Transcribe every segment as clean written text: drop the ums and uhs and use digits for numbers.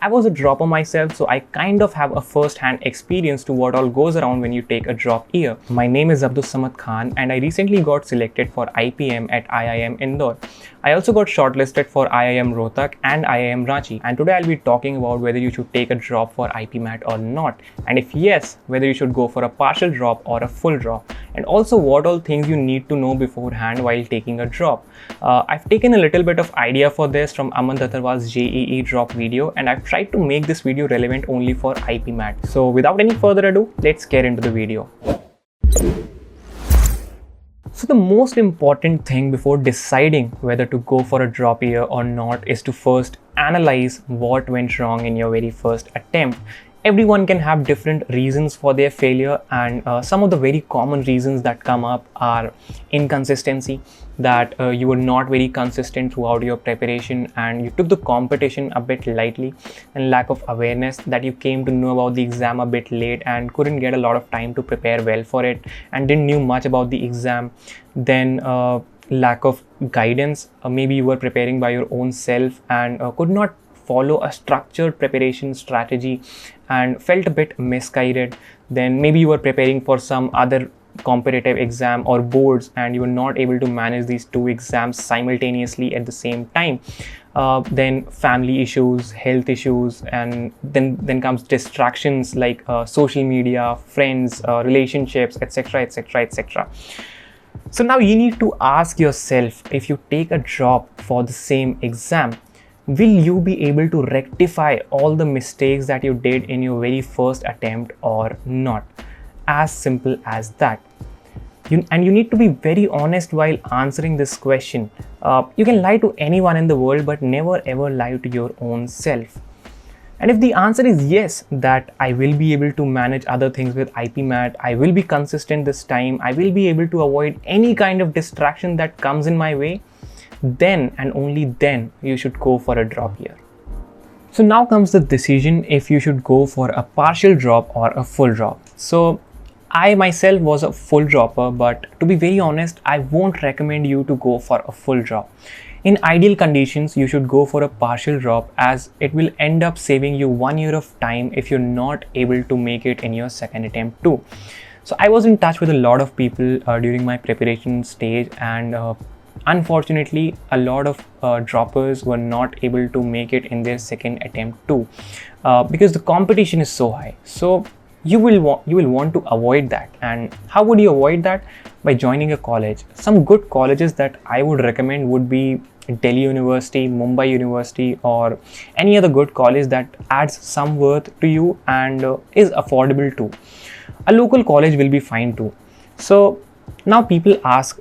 I was a dropper myself, so I kind of have a first-hand experience to what all goes around when you take a drop year. My name is Abdul Samad Khan and I recently got selected for IPM at IIM Indore. I also got shortlisted for IIM Rohtak and IIM Ranchi, and today I'll be talking about whether you should take a drop for IPMAT or not, and if yes, whether you should go for a partial drop or a full drop, and also what all things you need to know beforehand while taking a drop. I've taken a little bit of idea for this from Aman Dattarwal's JEE drop video, and I've tried to make this video relevant only for IPMAT. So without any further ado, let's get into the video. So the most important thing before deciding whether to go for a drop year or not is to first analyze what went wrong in your very first attempt. Everyone can have different reasons for their failure, and some of the very common reasons that come up are inconsistency, that you were not very consistent throughout your preparation and you took the competition a bit lightly, and lack of awareness, that you came to know about the exam a bit late and couldn't get a lot of time to prepare well for it and didn't knew much about the exam. Then lack of guidance, maybe you were preparing by your own self and could not follow a structured preparation strategy and felt a bit misguided. Then maybe you were preparing for some other competitive exam or boards and you were not able to manage these two exams simultaneously at the same time. Then family issues, health issues, and then comes distractions like social media, friends, relationships, etc, etc, etc. So now you need to ask yourself, if you take a drop for the same exam, will you be able to rectify all the mistakes that you did in your very first attempt or not? As simple as that. And you need to be very honest while answering this question. You can lie to anyone in the world, but never ever lie to your own self. And if the answer is yes, that I will be able to manage other things with IPMAT, I will be consistent this time, I will be able to avoid any kind of distraction that comes in my way, then and only then you should go for a drop year. So now comes the decision if you should go for a partial drop or a full drop. So I myself was a full dropper, but to be very honest, I won't recommend you to go for a full drop. In ideal conditions, you should go for a partial drop, as it will end up saving you 1 year of time if you're not able to make it in your second attempt too. So I was in touch with a lot of people during my preparation stage, and unfortunately, a lot of droppers were not able to make it in their second attempt too, because the competition is so high. So you will want to avoid that. And how would you avoid that? By joining a college. Some good colleges that I would recommend would be Delhi University, Mumbai University, or any other good college that adds some worth to you and is affordable too. A local college will be fine too. So now people ask,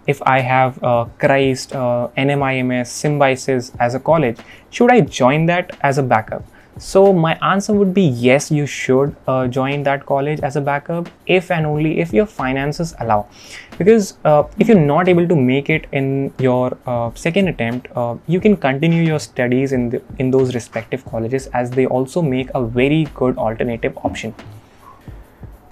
if I have Christ, NMIMS, Symbiosis as a college, should I join that as a backup? So my answer would be yes, you should join that college as a backup, if and only if your finances allow. Because if you're not able to make it in your second attempt, you can continue your studies in those respective colleges, as they also make a very good alternative option.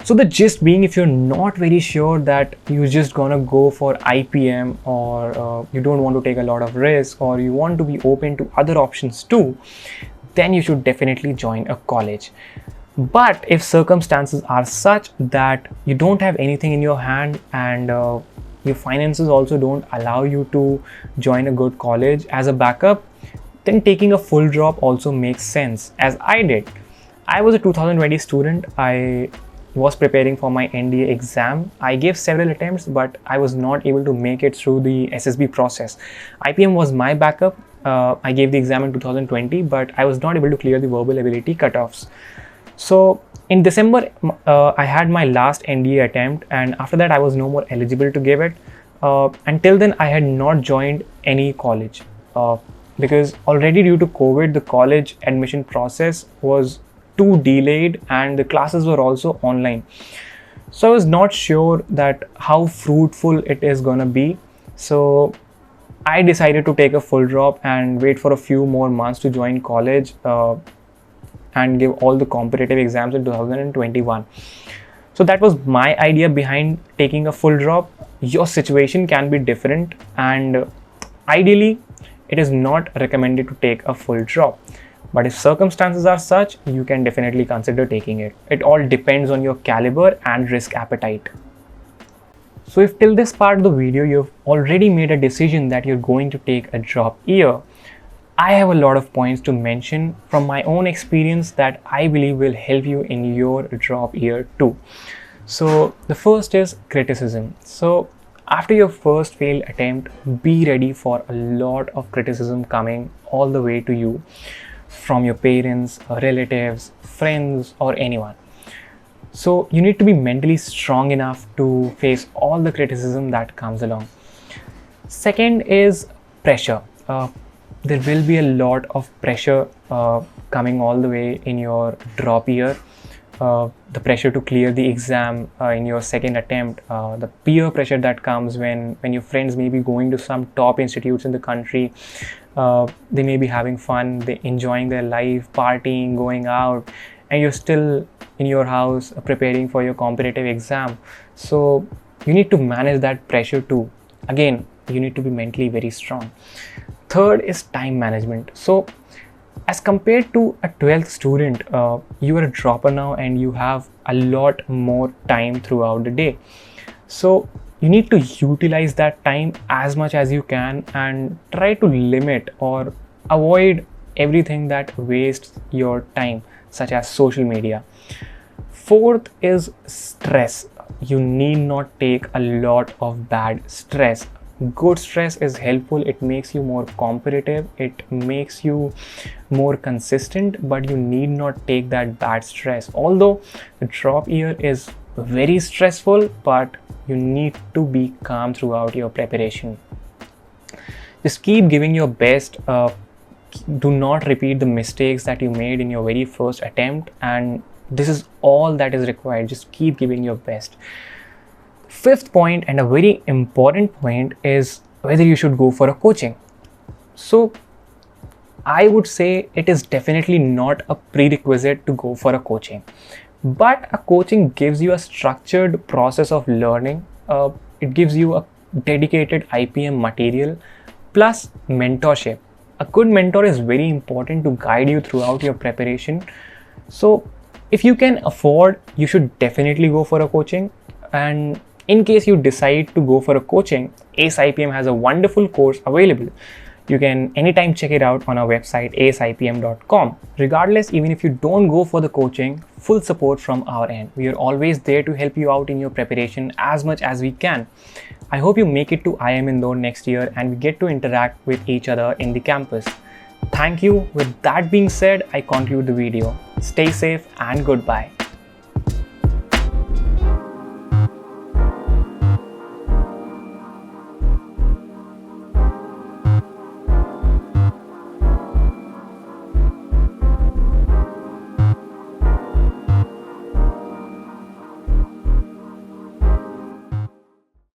So the gist being, if you're not very sure that you're just gonna go for IPM, or you don't want to take a lot of risk, or you want to be open to other options too, then you should definitely join a college. But if circumstances are such that you don't have anything in your hand and your finances also don't allow you to join a good college as a backup, then taking a full drop also makes sense, as I did. I was a 2020 student. I was preparing for my NDA exam. I gave several attempts, but I was not able to make it through the SSB process. IPM was my backup. I gave the exam in 2020, but I was not able to clear the verbal ability cutoffs. So in December, I had my last NDA attempt, and after that I was no more eligible to give it. Until then, I had not joined any college because already due to COVID, the college admission process was too delayed and the classes were also online. So I was not sure that how fruitful it is gonna be. So I decided to take a full drop and wait for a few more months to join college and give all the competitive exams in 2021. So that was my idea behind taking a full drop. Your situation can be different, and ideally it is not recommended to take a full drop. But if circumstances are such, you can definitely consider taking it. It all depends on your caliber and risk appetite. So if till this part of the video you've already made a decision that you're going to take a drop year, I have a lot of points to mention from my own experience that I believe will help you in your drop year too. So the first is criticism. So after your first failed attempt, be ready for a lot of criticism coming all the way to you from your parents, relatives, friends, or anyone. So you need to be mentally strong enough to face all the criticism that comes along. Second is pressure. There will be a lot of pressure coming all the way in your drop year. The pressure to clear the exam in your second attempt, the peer pressure that comes when your friends may be going to some top institutes in the country. They may be having fun, they enjoying their life, partying, going out, and you're still in your house preparing for your competitive exam. So you need to manage that pressure too. Again, you need to be mentally very strong. Third is time management. So as compared to a 12th student, you are a dropper now and you have a lot more time throughout the day. So you need to utilize that time as much as you can and try to limit or avoid everything that wastes your time, such as social media. Fourth is stress. You need not take a lot of bad stress. Good stress is helpful. It makes you more competitive, it makes you more consistent, but you need not take that bad stress. Although the drop year is very stressful, but you need to be calm throughout your preparation. Just keep giving your best. Do not repeat the mistakes that you made in your very first attempt, and this is all that is required. Just keep giving your best. Fifth point, and a very important point, is whether you should go for a coaching. So I would say it is definitely not a prerequisite to go for a coaching, but a coaching gives you a structured process of learning. It gives you a dedicated IPM material plus mentorship. A good mentor is very important to guide you throughout your preparation. So if you can afford, you should definitely go for a coaching. And in case you decide to go for a coaching, AceIPM has a wonderful course available. You can anytime check it out on our website aceipm.com. Regardless, even if you don't go for the coaching, full support from our end. We are always there to help you out in your preparation as much as we can. I hope you make it to IIM Indore next year and we get to interact with each other in the campus. Thank you. With that being said, I conclude the video. Stay safe and goodbye.